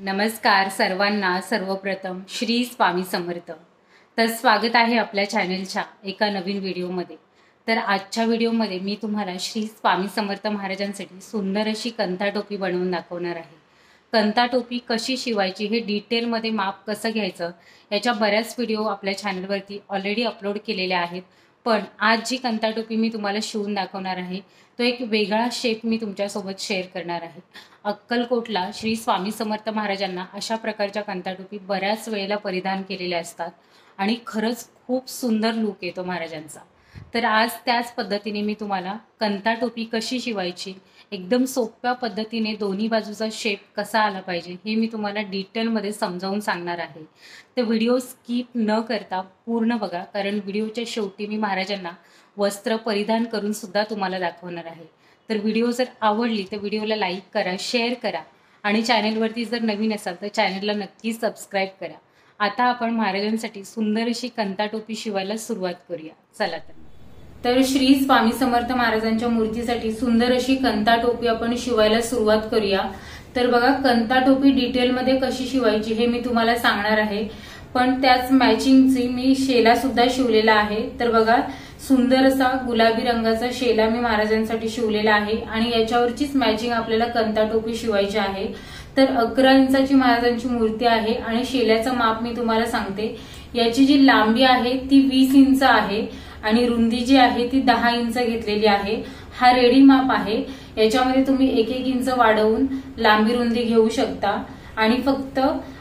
नमस्कार सर्वांना। सर्वप्रथम श्री स्वामी समर्थ। तर स्वागत आहे आपल्या चॅनलच्या एका नवीन व्हिडिओमध्ये। तर आजच्या व्हिडिओमध्ये मी तुम्हाला श्री स्वामी समर्थ महाराजांसाठी सुंदर अशी कंथा टोपी बनवून दाखवणार आहे। कंथा टोपी कशी शिवायची, हे डिटेलमध्ये माप कसं घ्यायचं, याच्या बऱ्याच व्हिडिओ आपल्या चॅनलवरती ऑलरेडी अपलोड केलेले आहेत। पण आज जी कंथा टोपी मी तुम्हाला शिवून दाखवणार आहे तो एक वेगळा शेप मी तुमच्यासोबत शेअर करणार आहे। अक्कलकोटला श्री स्वामी समर्थ महाराजांना अशा प्रकारच्या कंथा टोपी बऱ्याच वेळेला परिधान केलेल्या असतात आणि खरंच खूप सुंदर लुक येतो महाराजांचा। तर आज त्याच पद्धतीने मी तुम्हाला कंथा टोपी कशी शिवायची, एकदम सोप्या पद्धतीने दोन्ही बाजूचा शेप कसा आला पाहिजे हे मी तुम्हाला डिटेलमध्ये समजावून सांगणार आहे। तर व्हिडिओ स्किप न करता पूर्ण बघा, कारण व्हिडिओच्या शेवटी मी महाराजांना वस्त्र परिधान करून सुद्धा तुम्हाला दाखवणार आहे। तर व्हिडिओ जर आवडली तर व्हिडिओला लाईक करा, शेअर करा आणि चॅनलवरती जर नवीन असाल तर चॅनलला नक्की सबस्क्राईब करा। आता आपण महाराजांसाठी सुंदर अशी कंथा टोपी शिवायला सुरुवात करूया। चला तर श्री स्वामी समर्थ महाराजांच्या मूर्तीसाठी सुंदर अशी कंथा टोपी आपण शिवायला सुरुवात करूया। तर बघा, कंथा टोपी डिटेलमध्ये कशी शिवायची हे मी तुम्हाला सांगणार आहे, पण त्याच मॅचिंगची मी शेला सुद्धा शिवलेला आहे। तर बघा, सुंदर असा गुलाबी रंगाचा शेला मी महाराजांसाठी शिवलेला आहे आणि याच्यावरचीच मॅचिंग आपल्याला कंथा टोपी शिवायची आहे। तर 11 इंचाची महाराजांची मूर्ती आहे आणि शेल्याचं माप मी तुम्हाला सांगते। याची जी लांबी आहे ती 20 इंच आहे आणि रुंदी जी आहे ती 10 इंच घेतलेली आहे। हा रेडी माप आहे, याच्यामध्ये तुम्ही 1-1 इंच वाढवून लांबी रुंदी घेऊ शकता आणि फक्त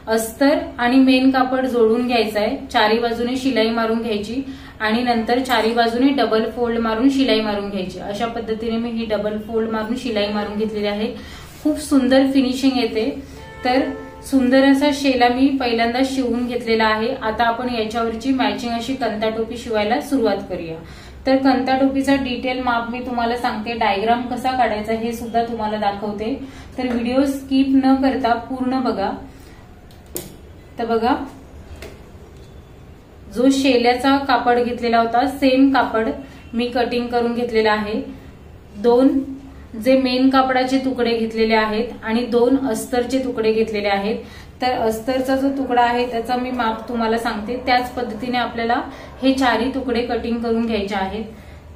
अस्तर आणि मेन कापड जोडून घ्यायचं आहे। चारी बाजूने शिलाई मारून घ्यायची आणि नंतर चारी बाजूने डबल फोल्ड मारून शिलाई मारून घ्यायची। अशा पद्धतीने मी ही डबल फोल्ड मारून शिलाई मारून घेतलेली आहे। खूप सुंदर फिनिशिंग येते। तर सुंदर असा शेला मी पहिल्यांदा शिवून घेतलेला आहे। आता आपण याच्यावरची मॅचिंग अशी कंथा टोपी शिवायला सुरुवात करूया। तर कंथा टोपीचा डिटेल माप मी तुम्हाला सांगते, डायग्राम कसा काढायचा हे सुद्धा तुम्हाला दाखवते। तर व्हिडिओ स्किप न करता पूर्ण बघा। तर बघा, जो शेल्याचा कापड घेतलेला होता सेम कापड मी कटिंग करून घेतलेला आहे। 2 जे मेन कापडाचे तुकडे घेतलेले आहेत आणि 2 अस्तरचे तुकडे घेतलेले आहेत। तर अस्तरचा जो तुकडा आहे त्याचा मी माप तुम्हाला सांगते, त्याच पद्धतीने आपल्याला हे चारही तुकडे कटिंग करून घ्यायचे आहेत।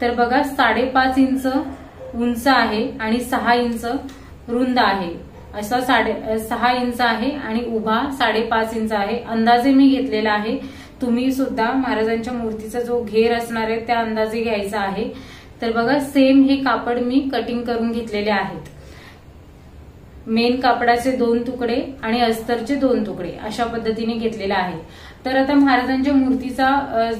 तर बघा, 5.5 इंच उंच आहे आणि 6 इंच रुंद आहे। असा 6 इंच आहे आणि उभा 5.5 इंच आहे। अंदाजे मी घेतलेला आहे, तुम्ही सुद्धा महाराजांच्या मूर्तीचा जो घेर असणार आहे त्या अंदाजे घ्यायचा आहे। तर बघा, सेम हे कापड मी कटिंग करून घेतलेले आहेत। मेन कापडाचे 2 तुकडे आणि अस्तरचे 2 तुकडे अशा पद्धतीने घेतलेला आहे। तर आता महाराजांच्या मूर्तीचा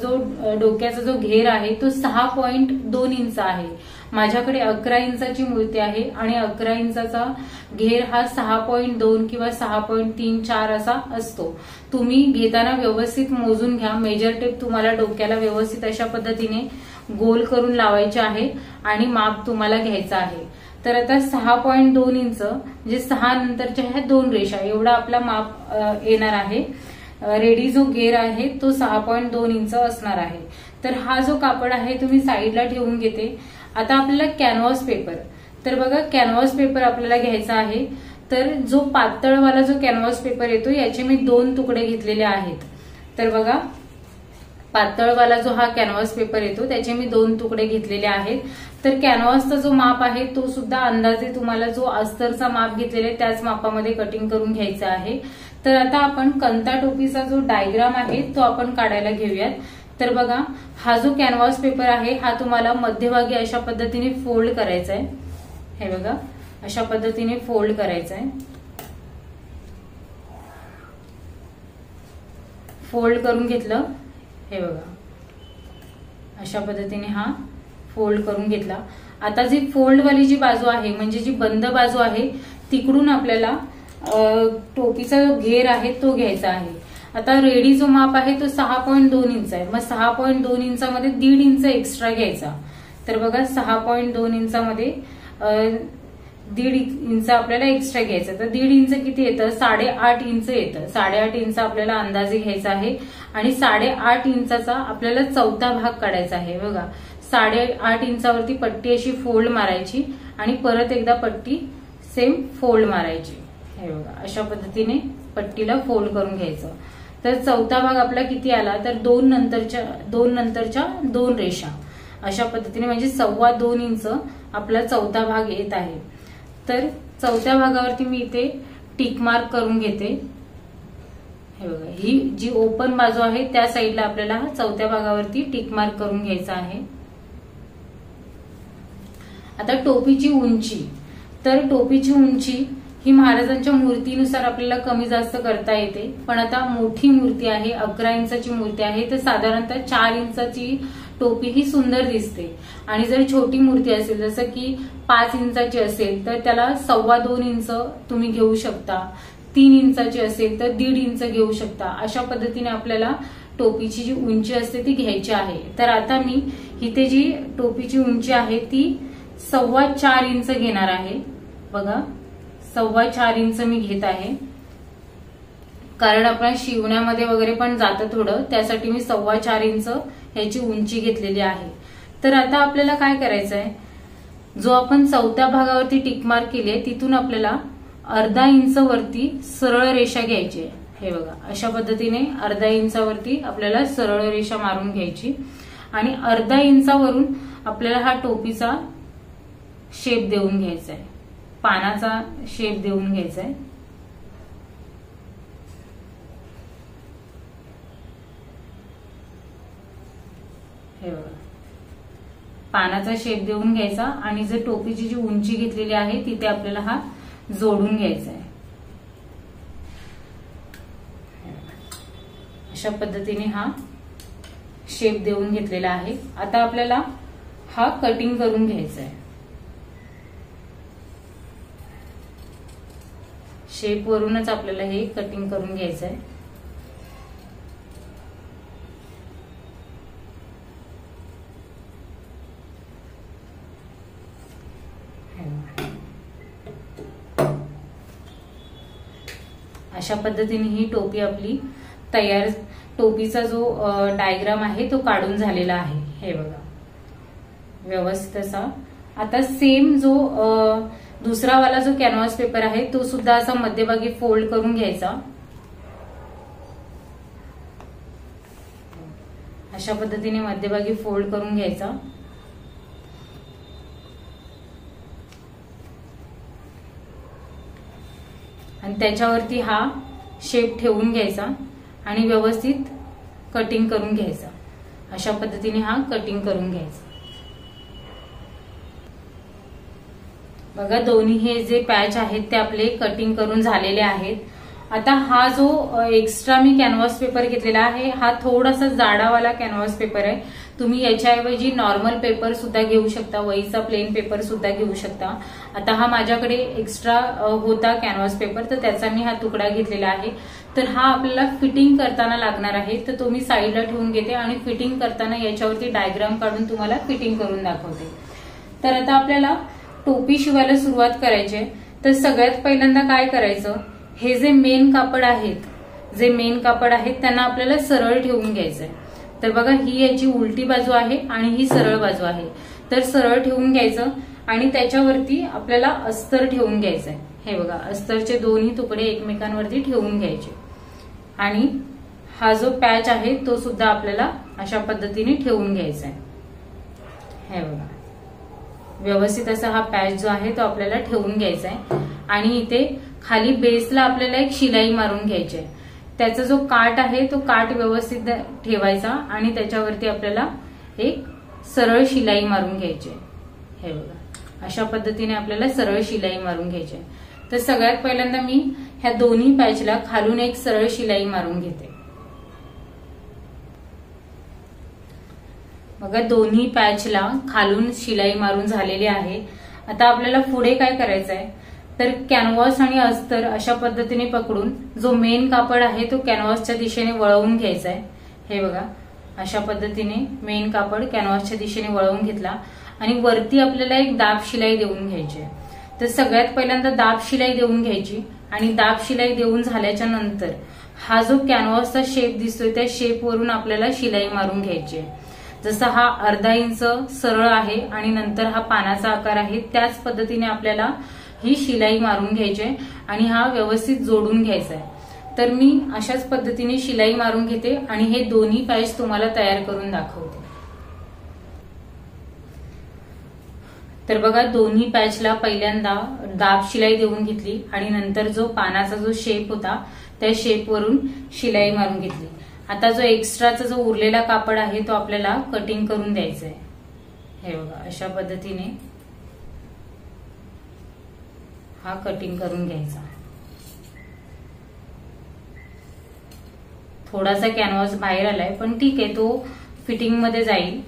जो डोक्याचा जो घेर आहे तो 6.2 इंच आहे। माझ्याकडे 11 इंचाची मूर्ती आहे आणि 11 इंचाचा घेर हा 6.2 किंवा 6.34 असा असतो। तुम्ही घेताना व्यवस्थित मोजून घ्या। मेजर टेप तुम्हाला डोक्याला व्यवस्थित अशा पद्धतीने गोल करून लावायचे आहे आणि माप तुम्हाला घ्यायचा आहे। तर आता 6.2 इंच म्हणजे 6 नंतरच्या ह्या 2 रेषा एवढा आपला माप येणार आहे। रेडी जो घेर आहे तो 6.2 इंच असणार आहे। तर हा जो कापड आहे तुम्ही साईडला ठेवून घेते। आता आपल्याला कॅनव्हास पेपर, तर बघा कॅनव्हास पेपर आपल्याला घ्यायचा आहे। तर जो पातळवाला जो कॅनव्हास पेपर येतो याचे मी 2 तुकडे घेतलेले आहेत। तर बघा, पातळवाला जो हा कॅनव्हास पेपर येतो त्याचे मी 2 तुकडे घेतलेले आहेत। तर कॅनव्हासचा जो माप आहे तो सुद्धा अंदाजे तुम्हाला जो अस्तरचा माप घेतलेला आहे त्याच मापामध्ये कटिंग करून घ्यायचा आहे। तर आता आपण कंथा टोपीचा जो डायग्राम आहे तो आपण काढायला घेऊयात। तर बघा, हा जो कॅनव्हास पेपर आहे हा तुम्हाला मध्यभागी अशा पद्धतीने फोल्ड करायचा आहे। हे बघा, अशा पद्धतीने फोल्ड करायचा आहे। फोल्ड करून घेतलं, हे बघा अशा पद्धतीने हा फोल्ड करून घेतला। आता जी फोल्ड वाली जी बाजू आहे म्हणजे जी बंद बाजू आहे तिकडून आपल्याला टोपीचा जो घेर आहे तो घ्यायचा आहे। आता रेडी जो माप आहे तो 6.2 इंच आहे। मग 6.2 इंचामध्ये 1.5 इंच एक्स्ट्रा घ्यायचा। तर बघा, 6.2 इंचामध्ये 1.5 इंच आपल्याला एक्स्ट्रा घ्यायचं। तर 1.5 इंच किती येतं? 8.5 इंच येतं। 8.5 इंच आपल्याला अंदाजे घ्यायचा आहे आणि 8.5 इंचाचा आपल्याला चौथा भाग काढायचा आहे। बघा, 8.5 इंचावरती पट्टी अशी फोल्ड मारायची आणि परत एकदा पट्टी सेम फोल्ड मारायची। हे बघा अशा पद्धतीने पट्टीला फोल्ड करून घ्यायचं। तर चौथा भाग आपला किती आला तर 2 नंतरच्या 2 रेषा अशा पद्धतीने, म्हणजे 2.25 इंच आपला चौथा भाग येत आहे। तर चौथ्या भागावरती मी इथे टिक मार्क करून घेते। हे बघा ही जी ओपन बाजू आहे त्या साईडला आपल्याला चौथ्या भागावरती टिक मार्क करून घ्यायचा आहे। आता टोपीची उंची, तर टोपीची उंची ही महाराजांच्या मूर्तीनुसार आपल्याला कमी जास्त करता येते, पण आता मोठी मूर्ती आहे 11 इंचाची मूर्ती आहे तर साधारणतः 4 इंचाची टोपी ही सुंदर दिसते। आणि जर छोटी मूर्ती असेल जसं की 5 इंचाची असेल तर त्याला 2.25 इंच तुम्ही घेऊ शकता, 3 इंचाची असेल तर 1.5 इंच घेऊ शकता। अशा पद्धतीने आपल्याला टोपीची जी उंची असते ती घ्यायची आहे। तर आता मी इथे जी टोपीची उंची आहे ती 4.25 इंच घेणार आहे। बघा 4.25 इंच मी घेत आहे, कारण आपण शिवण्यामध्ये वगैरे पण जातं थोडं, त्यासाठी मी 4.25 इंच ह्याची उंची घेतलेली आहे। तर आता आपल्याला काय करायचं आहे, जो आपण चौथ्या भागावरती टिक मार्क केली आहे तिथून आपल्याला 0.5 इंच वरती सरळ रेषा घ्यायची आहे। हे बघा अशा पद्धतीने 0.5 इंचावरती आपल्याला सरळ रेषा मारून घ्यायची आणि 0.5 इंचावरून आपल्याला हा टोपीचा शेप देऊन घ्यायचा आहे, पानाचा शेप देऊन घ्यायचा आहे। हे बघा पानाचा शेप देऊन घ्यायचा आणि जर टोपीची जी उंची घेतलेली आहे तिथे आपल्याला हा जोडून घ्यायचा आहे। अशा पद्धतीने हा शेप देऊन घेतलेला आहे। आता आपल्याला हा कटिंग करून घ्यायचा आहे। शेप वरूनच आपल्याला हे कटिंग करून घ्यायचं आहे। अशा पद्धतीने ही टोपी आपली तयार, टोपीचा जो डायग्राम आहे तो काढून झालेला आहे। हे बघा व्यवस्थित असा। आता सेम जो दुसरा वाला जो कॅनव्हास पेपर आहे तो सुद्धा असा मध्यभागी फोल्ड करून घ्यायचा। अशा पद्धतीने मध्यभागी फोल्ड करून घ्यायचा आणि त्याच्यावरती हा शेप ठेवून घ्यायचा आणि व्यवस्थित कटिंग करून घ्यायचा। अशा पद्धतीने हा कटिंग करून घ्यायचा। बघा दोन्ही हे जे पॅच आहेत ते आपले कटिंग करून झालेले आहेत। आता हा जो एक्स्ट्रा मी कॅनव्हास पेपर घेतलेला आहे हा थोडासा जाडावाला कॅनव्हास पेपर आहे। तुम्ही याच्याऐवजी नॉर्मल पेपर सुद्धा घेऊ शकता, वहीचा प्लेन पेपर सुद्धा घेऊ शकता। आता हा माझ्याकडे एक्स्ट्रा होता कॅनव्हास पेपर तर त्याचा मी हा तुकडा घेतलेला आहे। तर हा आपल्याला फिटिंग करताना लागणार आहे, तर तो मी साईडला ठेवून घेते आणि फिटिंग करताना याच्यावरती डायग्राम काढून तुम्हाला फिटिंग करून दाखवते। तर आता आपल्याला टोपी शिवायला सुरुवात करायची आहे। तर सगळ्यात पहिल्यांदा काय करायचं, हे जे मेन कापड आहेत त्यांना आपल्याला सरळ ठेवून घ्यायचंय। तर बघा ही याची उलटी बाजू आहे आणि ही सरळ बाजू आहे, तर सरळ ठेवून घ्यायचं आणि त्याच्यावरती आपल्याला अस्तर ठेवून घ्यायचंय। हे बघा अस्तरचे दोन्ही तुकडे एकमेकांवरती ठेवून घ्यायचे आणि हा जो पॅच आहे तो सुद्धा आपल्याला अशा पद्धतीने ठेवून घ्यायचा आहे। हे बघा व्यवस्थित असा हा पॅच जो आहे तो आपल्याला ठेवून घ्यायचा आहे आणि इथे खाली बेसला आपल्याला एक शिलाई मारून घ्यायची आहे। त्याचा जो काठ आहे तो काठ व्यवस्थित ठेवायचा आणि त्याच्यावरती आपल्याला एक सरळ शिलाई मारून घ्यायची आहे। हे बघा अशा पद्धतीने आपल्याला सरळ शिलाई मारून घ्यायची आहे। तर सगळ्यात पहिल्यांदा मी ह्या दोन्ही पॅचला खालून एक सरळ शिलाई मारून घेते। बघा दोन्ही पॅचला खालून शिलाई मारून झालेली आहे। आता आपल्याला पुढे काय करायचं आहे, तर कॅनव्हास आणि अस्तर अशा पद्धतीने पकडून जो मेन कापड आहे तो कॅनव्हासच्या दिशेने वळवून घ्यायचा आहे। हे बघा अशा पद्धतीने मेन कापड कॅनव्हासच्या दिशेने वळवून घेतला आणि वरती आपल्याला एक दाब शिलाई देऊन घ्यायची आहे। तर सगळ्यात पहिल्यांदा दाब शिलाई देऊन घ्यायची आणि दाब शिलाई देऊन झाल्याच्या नंतर हा जो कॅनव्हासचा शेप दिसतोय त्या शेप वरून आपल्याला शिलाई मारून घ्यायची आहे। जसा हा 0.5 इंच सरळ आहे आणि नंतर हा पानाचा आकार आहे त्याच पद्धतीने आपल्याला ही शिलाई मारून घ्यायची आहे आणि हा व्यवस्थित जोडून घ्यायचा आहे। तर मी अशाच पद्धतीने शिलाई मारून घेते आणि हे दोन्ही पॅच तुम्हाला तयार करून दाखवते। तर बघा, दोन्ही पॅचला पहिल्यांदा दाब शिलाई देऊन घेतली आणि नंतर जो पानाचा जो शेप होता त्या शेप वरून शिलाई मारून घेतली। आता जो एक्स्ट्राचा जो उरलेला कापड आहे तो आपल्याला कटिंग करून द्यायचा आहे। हे बघा, अशा पद्धतीने हा कटिंग करून घ्यायचा। थोडासा कॅनव्हास बाहेर आलाय पण ठीक आहे, तो फिटिंग मध्ये जाईल।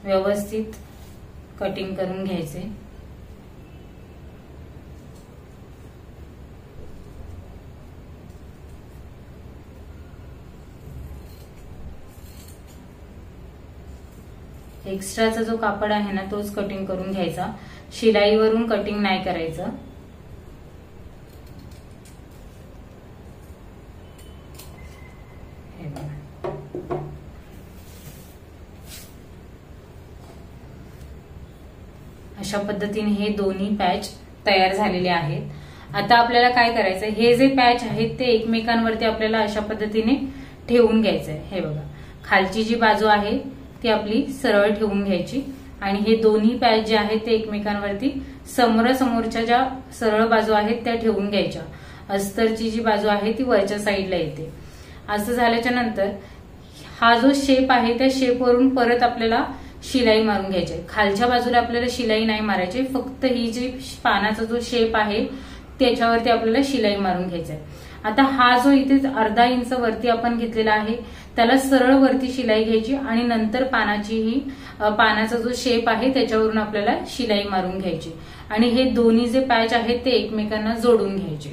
व्यवस्थित कटिंग करून घ्यायचे। एक्स्ट्राचा जो कापड आहे ना तोच कटिंग करून घ्यायचा, शिलाईवरून कटिंग नाही करायचं। हे बघा, अशा पद्धतीने हे दोन्ही पॅच तयार झालेले आहेत। आता आपल्याला काय करायचं, हे जे पॅच आहेत ते एकमेकांवरती आपल्याला अशा पद्धतीने ठेवून घ्यायचंय। हे बघा, खालची जी बाजू आहे ती आपली सरळ ठेवून घ्यायची आणि हे दोन्ही पॅच जे आहेत ते एकमेकांवरती समोरच्या ज्या सरळ बाजू आहेत त्या ठेवून घ्यायच्या। अस्तरची जी बाजू आहे ती वरच्या साईडला येते। असं झाल्याच्या नंतर हा जो शेप आहे त्या शेपवरून परत आपल्याला शिलाई मारून घ्यायची। खालच्या बाजूला आपल्याला शिलाई नाही मारायची, फक्त ही जी पानाचा जो शेप आहे त्याच्यावरती आपल्याला शिलाई मारून घ्यायची आहे। आता हा जो इथे अर्धा इंच वरती आपण घेतलेला आहे त्याला सरळ वरती शिलाई घ्यायची आणि नंतर पानाचा जो शेप आहे त्याच्यावरून आपल्याला शिलाई मारून घ्यायची आणि हे दोन्ही जे पॅच आहेत ते एकमेकांना जोडून घ्यायचे।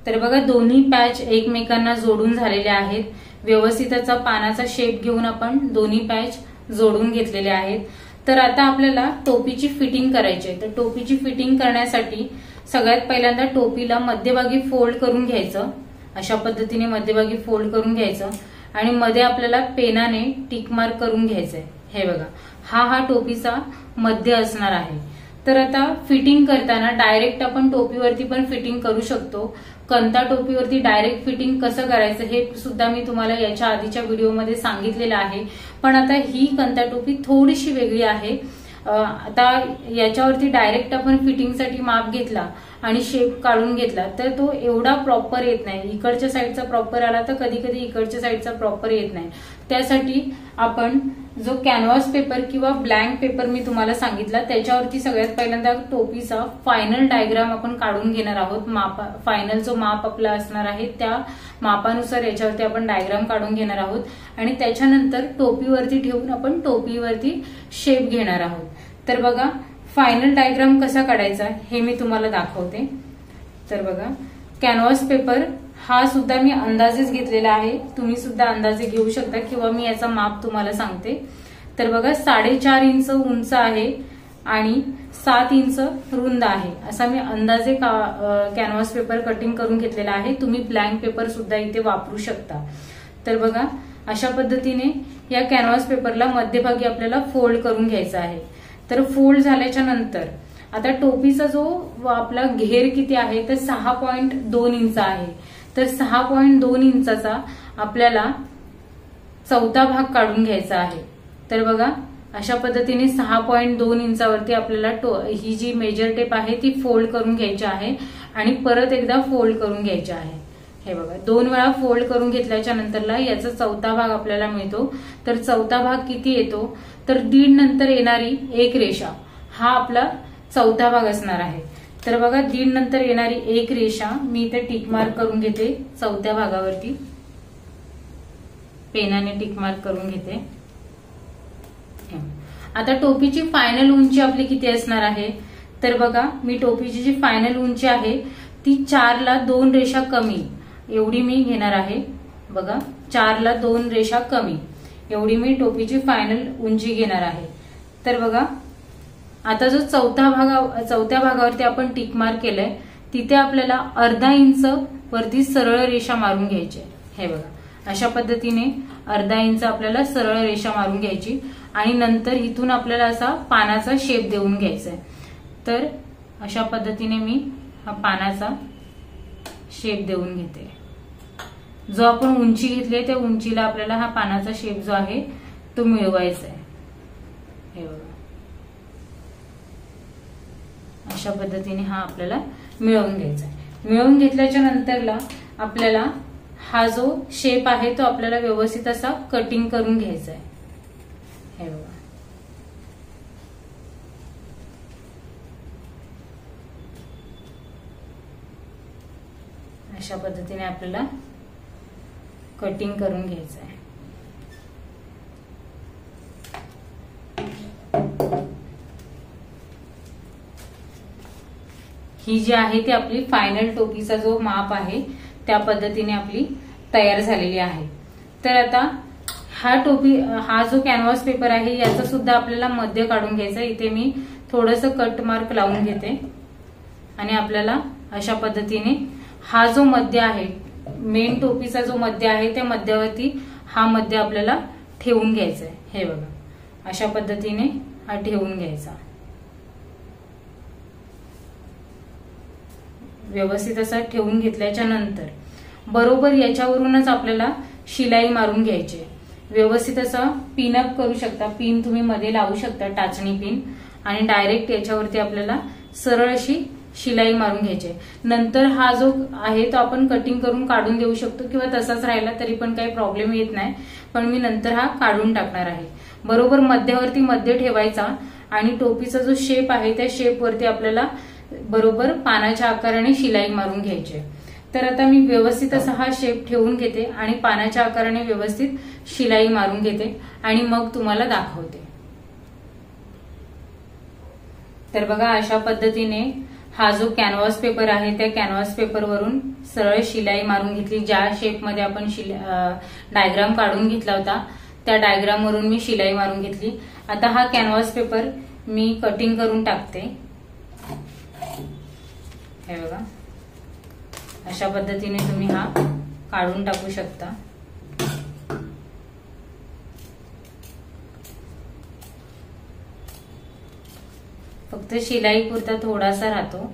तर बघा, दोन्ही पॅच एकमेकांना जोडून झालेले आहेत। व्यवस्थित त्याचा पानाचा शेप घेऊन आपण दोन्ही पॅच जोडून घेतलेले आहेत। तर आता आपल्याला टोपीची फिटिंग करायची आहे। तर टोपीची फिटिंग करण्यासाठी सगळ्यात पहिल्यांदा टोपीला मध्यभागी फोल्ड करून घ्यायचं। अशा पद्धतीने मध्यभागी फोल्ड करून घ्यायचं आणि मध्ये आपल्याला पेनाने टिक मार्क करून घ्यायचंय। हे बघा, हा टोपीचा मध्य असणार आहे। तर आता फिटिंग करताना डायरेक्ट आपण टोपीवरती पण फिटिंग करू शकतो। कंता टोपीवरती डायरेक्ट फिटिंग कसं करायचं हे सुद्धा मी तुम्हाला याच्या आधीच्या व्हिडिओमध्ये सांगितलेलं आहे, पण आता ही कंता टोपी थोडीशी वेगळी आहे। आता याच्यावरती डायरेक्ट आपण फिटिंगसाठी माप घेतला आणि शेप काढून घेतला तर तो एवढा प्रॉपर येत नाही। इकडच्या साईडचा प्रॉपर आला तर कधी कधी इकडच्या साईडचा प्रॉपर येत नाही। त्यासाठी आपण जो कॅनव्हास पेपर किंवा ब्लँक पेपर मी तुम्हाला सांगितला त्याच्यावरती सगळ्यात पहिल्यांदा टोपीचा फायनल डायग्राम आपण काढून घेणार आहोत। फायनल जो माप आपला असणार आहे त्या मापानुसार याच्यावरती आपण डायग्राम काढून घेणार आहोत आणि त्याच्यानंतर टोपीवरती ठेवून आपण टोपीवरती शेप घेणार आहोत। तर बघा, फायनल डायग्राम कसा काढायचा हे मी तुम्हाला दाखवते। तर बघा, कॅनव्हास पेपर हा सुद्धा मी अंदाजेच घेतलेला आहे, तुम्ही सुद्धा अंदाजे घेऊ शकता किंवा मी याचा माप तुम्हाला सांगते। तर बघा, 4.5 इंच उंच आहे आणि 7 इंच रुंद आहे, असा मी अंदाजे कॅनव्हास पेपर कटिंग करून घेतलेला आहे। तुम्ही ब्लँक पेपर सुद्धा इथे वापरू शकता। तर बघा, अशा पद्धतीने या कॅनव्हास पेपरला मध्यभागी आपल्याला फोल्ड करून घ्यायचा आहे। तर फोल्ड झाल्याच्या नंतर आता टोपीचा जो आपला घेर किती आहे तर 6.2 इंच आहे। तर 6.2 इंचाचा आपल्याला चौथा भाग काढून घ्यायचा आहे। तर बघा, अशा पद्धतीने 6.2 इंचावरती आपल्याला ही जी मेजर टेप आहे ती फोल्ड करून घ्यायची आहे आणि परत एकदा फोल्ड करून घ्यायची आहे। हे बघा, 2 वेळा फोल्ड करून घेतल्याच्या नंतरला याचा चौथा भाग आपल्याला मिळतो। तर चौथा भाग किती येतो तर 1.5 नंतर येणारी एक रेषा हा आपला चौथा भाग असणार आहे। तर बघा, 1.5 नंतर येणारी एक रेषा मी इथे टिक मार्क करून घेते। चौथ्या भागावरती पेनाने टिक मार्क करून घेते। आता टोपीची फायनल उंची आपली किती असणार आहे तर बघा, मी टोपीची जी फायनल उंची आहे ती 4 ला 2 रेषा कमी एवढी मी घेणार आहे। बघा, 4 ला 2 रेषा कमी एवढी मी टोपीची फायनल उंची घेणार आहे। तर बघा, आता जो चौथ्या भागावरती आपण टिक मार्क केलंय तिथे आपल्याला अर्धा इंच वरती सरळ रेषा मारून घ्यायची आहे। हे बघा, अशा पद्धतीने अर्धा इंच आपल्याला सरळ रेषा मारून घ्यायची आणि नंतर इथून आपल्याला असा पानाचा शेप देऊन घ्यायचा आहे। तर अशा पद्धतीने मी हा पानाचा शेप देऊन घेते। जो आपण उंची घेतली त्या उंचीला आपल्याला हा पानाचा शेप जो आहे तो मिळवायचा आहे। हे बघा, अशा पद्धतीने हा आपल्याला मिळवून घ्यायचा आहे। मिळवून घेतल्याच्या नंतरला आपल्याला हा जो शेप आहे तो आपल्याला व्यवस्थित असा कटिंग करून घ्यायचा आहे। हे बघा, अशा पद्धतीने आपल्याला कटिंग करून घ्यायचं आहे। ही जी आहे ती आपली फायनल टोपीचा जो माप आहे त्या पद्धतीने आपली तयार झालेली आहे। तर आता हा जो कॅनव्हास पेपर आहे याचा सुद्धा आपल्याला मध्य काढून घ्यायचा। इथे मी थोडंसं कट मार्क लावून घेते आणि आपल्याला अशा पद्धतीने हा जो मध्य आहे, मेन टोपीचा जो मध्य आहे त्या मध्यावरती हा मध्य आपल्याला ठेवून घ्यायचा आहे। हे बघा, अशा पद्धतीने हा ठेवून घ्यायचा। व्यवस्थित असा ठेवून घेतल्याच्या नंतर बरोबर याच्यावरूनच आपल्याला शिलाई मारून घ्यायची। व्यवस्थित असं पिनअप करू शकता, पिन तुम्ही मध्ये लावू शकता, टाचणी पिन, आणि डायरेक्ट याच्यावरती आपल्याला सरळ अशी शिलाई मारून घ्यायची। नंतर हा जो आहे तो आपण कटिंग करून काढून देऊ शकतो किंवा तसाच राहिला तरी पण काही प्रॉब्लेम येत नाही, पण मी नंतर हा काढून टाकणार आहे। बरोबर मध्यावरती मध्य ठेवायचा आणि टोपीचा जो शेप आहे त्या शेप वरती आपल्याला बरोबर पानाच्या आकाराने शिलाई मारून घ्यायची। तर आता मी व्यवस्थित असा हा शेप ठेवून घेते आणि पानाच्या आकाराने व्यवस्थित शिलाई मारून घेते आणि मग तुम्हाला दाखवते। तर बघा, अशा पद्धतीने हा जो कॅनव्हास पेपर आहे त्या कॅनव्हास पेपरवरून सरळ शिलाई मारून घेतली। ज्या शेपमध्ये आपण डायग्राम काढून घेतला होता त्या डायग्राम वरून मी शिलाई मारून घेतली। आता हा कॅनव्हास पेपर मी कटिंग करून टाकते। हे बघा, अशा पद्धतीने तुम्ही हा काढून टाकू शकता। फक्त शिलाई पुरता थोडासा राहतो।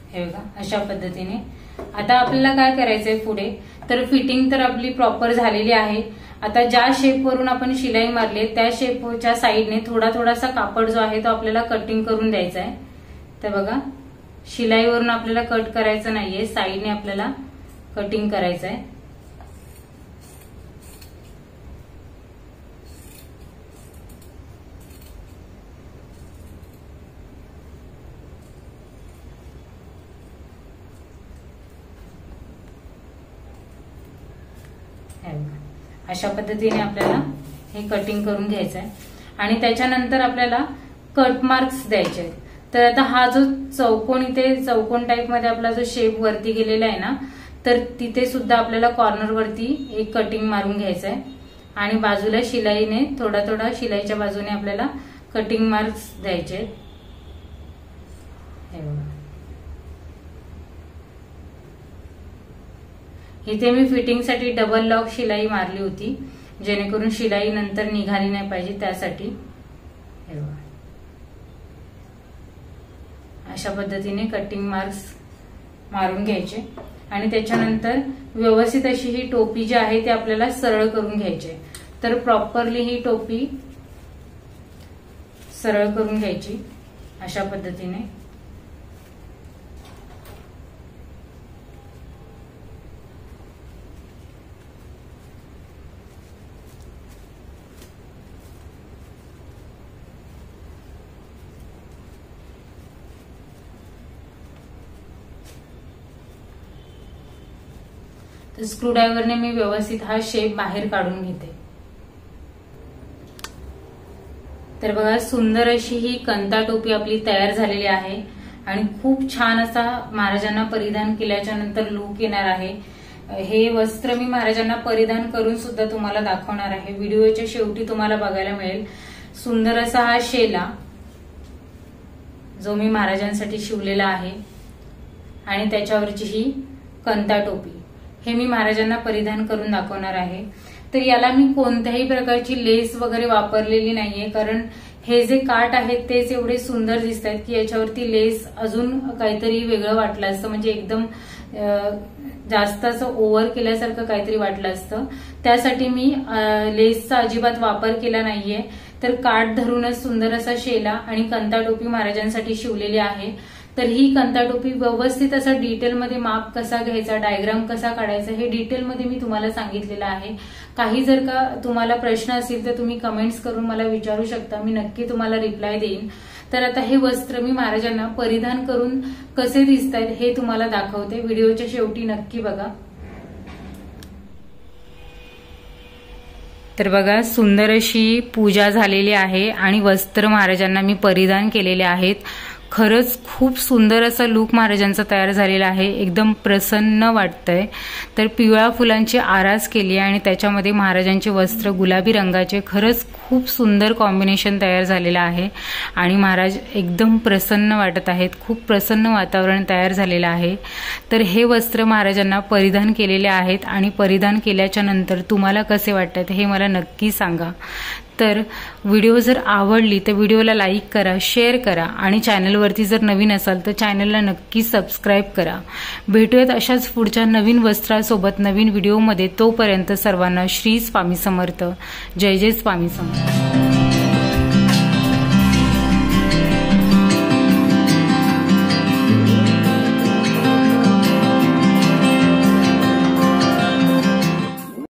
हे बघा, अशा पद्धतीने आता आपल्याला काय करायचंय पुढे, तर फिटिंग तर आपली प्रॉपर झालेली आहे। आता ज्या शेप वरून आपण शिलाई मारली त्या शेपच्या साईडने थोडा थोडासा कापड जो आहे तो आपल्याला कटिंग करून द्यायचा आहे। तर बघा, शिलाईवरून आपल्याला कट करायचं नाहीये, साईडने आपल्याला कटिंग करायचं आहे। अशा पद्धतीने आपल्याला हे कटिंग करून घ्यायचं आहे आणि त्याच्यानंतर आपल्याला कट मार्क्स द्यायचे आहेत। तर आता हा जो चौकोन इथे चौकोन टाइप मध्ये आपला जो शेप वरती गेलेला आहे ना, तर तिथे सुद्धा आपल्याला कॉर्नर वरती एक कटिंग मारून घ्यायचं आहे आणि बाजूला शिलाईने थोडा थोडा शिलाईच्या बाजूने आपल्याला कटिंग मार्क्स द्यायचे आहेत। हे बघा, इथे मी फिटिंगसाठी डबल लॉक शिलाई मारली होती जेणेकरून शिलाई नंतर निघाली नाही पाहिजे त्यासाठी। हे बघा, अशा पद्धतीने कटिंग मार्क्स मारून घ्यायचे आणि त्याच्यानंतर व्यवस्थित अशी ही टोपी जी आहे ती आपल्याला सरळ करून घ्यायची। तर प्रॉपरली ही टोपी सरळ करून घ्यायची अशा पद्धतीने। तर स्क्रूड्रायव्हरने मी व्यवस्थित हा शेप बाहेर काढून घेते। तर बघा सुंदर अशी ही कंता टोपी आपली तयार झालेली आहे आणि खूप छान असा महाराजांना परिधान केल्याच्या नंतर लुक येणार आहे। हे वस्त्र मी महाराजांना परिधान करून सुद्धा तुम्हाला दाखवणार आहे। व्हिडिओच्या शेवटी तुम्हाला बघायला मिळेल सुंदर असा हा शेला जो मी महाराजांसाठी शिवलेला आहे आणि त्याच्यावरची ही कंता टोपी हे मी महाराजांना परिधान करून दाखवणार आहे। तर याला मी कोणत्याही प्रकारची लेस वगैरे वापरलेली नाहीये, कारण हे जे काठ आहेत तेच एवढे सुंदर दिसत आहेत की याच्यावरती लेस अजून काहीतरी वेगळं वाटलं असतं, म्हणजे एकदम जास्त असं ओव्हर केल्यासारखं काहीतरी वाटलं असतं। त्यासाठी मी लेसचा अजिबात वापर केला नाहीये। तर काठ धरूनच सुंदर असा शेला आणि कंता टोपी महाराजांसाठी शिवलेली आहे। तर ही कंता टोपी व्यवस्थित असा डिटेलमध्ये माप कसा घ्यायचा, डायग्राम कसा काढायचा हे डिटेलमध्ये मी तुम्हाला सांगितलेलं आहे। काही जर का तुम्हाला प्रश्न असतील तर तुम्ही कमेंट्स करून मला विचारू शकता, मी नक्की तुम्हाला रिप्लाय देईन। तर आता हे वस्त्र मी महाराजांना परिधान करून कसे दिसतात हे तुम्हाला दाखवते, व्हिडिओच्या शेवटी नक्की बघा। तर बघा सुंदर अशी पूजा झालेली आहे आणि वस्त्र महाराजांना मी परिधान केलेले आहेत। खरंच खूप सुंदर असा लुक महाराजांचा तयार झालेला आहे, एकदम प्रसन्न वाटतंय। तर पिवळ्या फुलांची आरास केली आणि त्याच्यामध्ये महाराजांचे वस्त्र गुलाबी रंगाचे, खरंच खूप सुंदर कॉम्बिनेशन तयार झालेलं आहे आणि महाराज एकदम प्रसन्न वाटत आहेत, खूप प्रसन्न वातावरण तयार झालेलं आहे। तर हे वस्त्र महाराजांना परिधान केलेले आहेत आणि परिधान केल्याच्या नंतर तुम्हाला कसे वाटतात हे मला नक्की सांगा। तर व्हिडिओ जर आवडली तर व्हिडिओला लाईक करा, शेअर करा आणि चॅनलवरती जर नवीन असाल तर चॅनलला नक्की सबस्क्राईब करा। भेटूयात अशाच पुढच्या नवीन वस्त्रासोबत नवीन व्हिडिओमध्ये। तोपर्यंत सर्वांना श्री स्वामी समर्थ। जय जय स्वामी समर्थ।